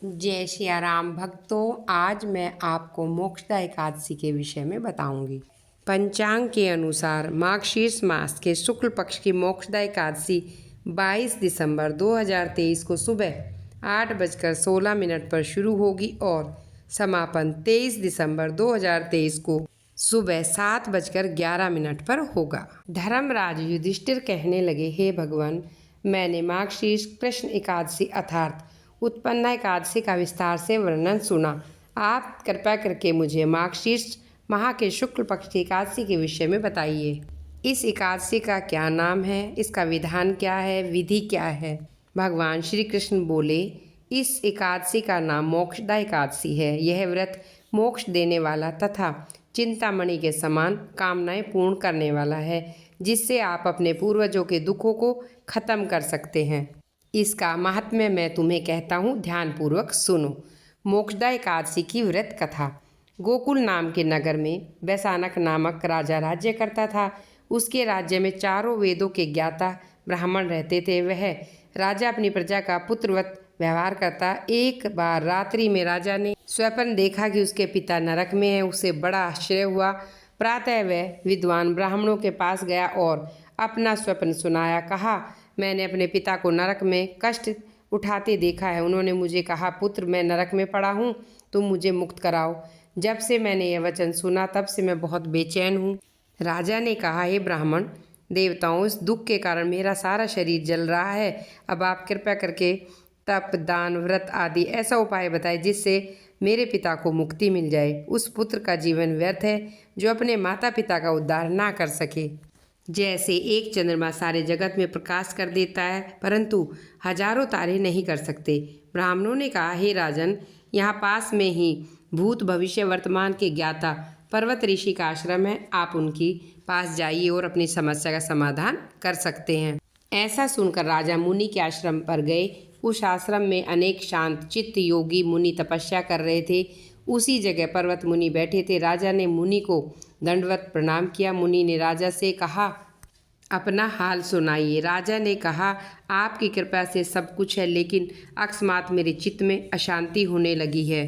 जय सिया राम भक्तों, आज मैं आपको मोक्षदा एकादशी के विषय में बताऊंगी। पंचांग के अनुसार मार्गशीर्ष मास के शुक्ल पक्ष की मोक्षदा एकादशी 22 दिसंबर 2023 को सुबह 8:16 पर शुरू होगी और समापन 23 दिसंबर 2023 को सुबह 7:11 पर होगा। धर्मराज युधिष्ठिर कहने लगे, हे भगवान, मैंने मार्गशीर्ष कृष्ण एकादशी अर्थात उत्पन्ना एकादशी का विस्तार से वर्णन सुना। आप कृपया करके मुझे मार्गशीर्ष माह के शुक्ल पक्ष की एकादशी के विषय में बताइए। इस एकादशी का क्या नाम है, इसका विधान क्या है, विधि क्या है। भगवान श्री कृष्ण बोले, इस एकादशी का नाम मोक्षदा एकादशी है। यह व्रत मोक्ष देने वाला तथा चिंतामणि के समान कामनाएं पूर्ण करने वाला है, जिससे आप अपने पूर्वजों के दुखों को खत्म कर सकते हैं। इसका महात्म्य मैं तुम्हें कहता हूँ, ध्यानपूर्वक सुनो। मोक्षदा एकादशी की व्रत कथा। गोकुल नाम के नगर में वैशानक नामक राजा राज्य करता था। उसके राज्य में चारों वेदों के ज्ञाता ब्राह्मण रहते थे। वह राजा अपनी प्रजा का पुत्रवत व्यवहार करता। एक बार रात्रि में राजा ने स्वप्न देखा कि उसके पिता नरक में है। उसे बड़ा आश्चर्य हुआ। प्रातः वह विद्वान ब्राह्मणों के पास गया और अपना स्वप्न सुनाया। कहा, मैंने अपने पिता को नरक में कष्ट उठाते देखा है। उन्होंने मुझे कहा, पुत्र, मैं नरक में पड़ा हूँ, तुम मुझे मुक्त कराओ। जब से मैंने यह वचन सुना तब से मैं बहुत बेचैन हूँ। राजा ने कहा, हे ब्राह्मण देवताओं, इस दुख के कारण मेरा सारा शरीर जल रहा है। अब आप कृपया करके तप, दान, व्रत आदि ऐसा उपाय बताए जिससे मेरे पिता को मुक्ति मिल जाए। उस पुत्र का जीवन व्यर्थ है जो अपने माता पिता का उद्धार ना कर सके। जैसे एक चंद्रमा सारे जगत में प्रकाश कर देता है, परंतु हजारों तारे नहीं कर सकते। ब्राह्मणों ने कहा, हे राजन, यहाँ पास में ही भूत भविष्य वर्तमान के ज्ञाता पर्वत ऋषि का आश्रम है। आप उनकी पास जाइए और अपनी समस्या का समाधान कर सकते हैं। ऐसा सुनकर राजा मुनि के आश्रम पर गए। उस आश्रम में अनेक शांत चित्त योगी मुनि तपस्या कर रहे थे। उसी जगह पर्वत मुनि बैठे थे। राजा ने मुनि को दंडवत प्रणाम किया। मुनि ने राजा से कहा, अपना हाल सुनाइए। राजा ने कहा, आपकी कृपा से सब कुछ है, लेकिन अकस्मात मेरे चित्त में अशांति होने लगी है।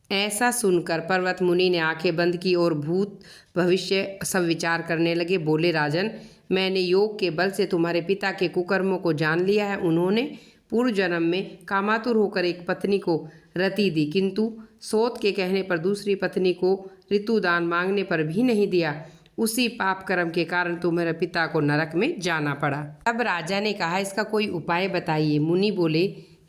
ऐसा सुनकर पर्वत मुनि ने आंखें बंद की और भूत भविष्य सब विचार करने लगे। बोले, राजन, मैंने योग के बल से तुम्हारे पिता के कुकर्मों को जान लिया है। उन्होंने पूर्व जन्म में कामातुर होकर एक पत्नी को रति दी, किंतु सोत के कहने पर दूसरी पत्नी को ऋतुदान मांगने पर भी नहीं दिया। उसी पाप कर्म के कारण तुम्हारे पिता को नरक में जाना पड़ा। तब राजा ने कहा, इसका कोई उपाय बताइए। मुनि बोले,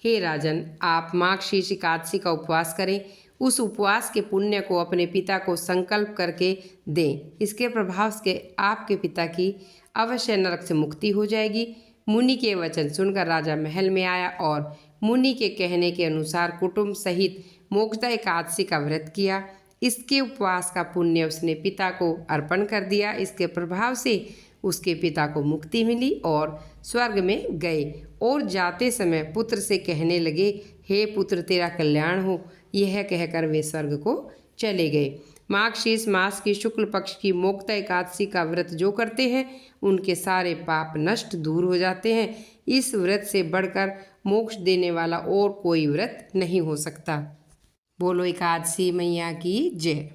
हे राजन, आप मार्गशीर्ष एकादशी का उपवास करें। उस उपवास के पुण्य को अपने पिता को संकल्प करके दें। इसके प्रभाव से आपके पिता की अवश्य नरक से मुक्ति हो जाएगी। मुनि के वचन सुनकर राजा महल में आया और मुनि के कहने के अनुसार कुटुंब सहित मोक्षदा एकादशी का व्रत किया। इसके उपवास का पुण्य उसने पिता को अर्पण कर दिया। इसके प्रभाव से उसके पिता को मुक्ति मिली और स्वर्ग में गए और जाते समय पुत्र से कहने लगे, हे पुत्र, तेरा कल्याण हो। यह कहकर वे स्वर्ग को चले गए। मार्गशीर्ष मास की शुक्ल पक्ष की मोक्षदा एकादशी का व्रत जो करते हैं, उनके सारे पाप नष्ट दूर हो जाते हैं। इस व्रत से बढ़कर मोक्ष देने वाला और कोई व्रत नहीं हो सकता। बोलो एकादशी मैया की जय।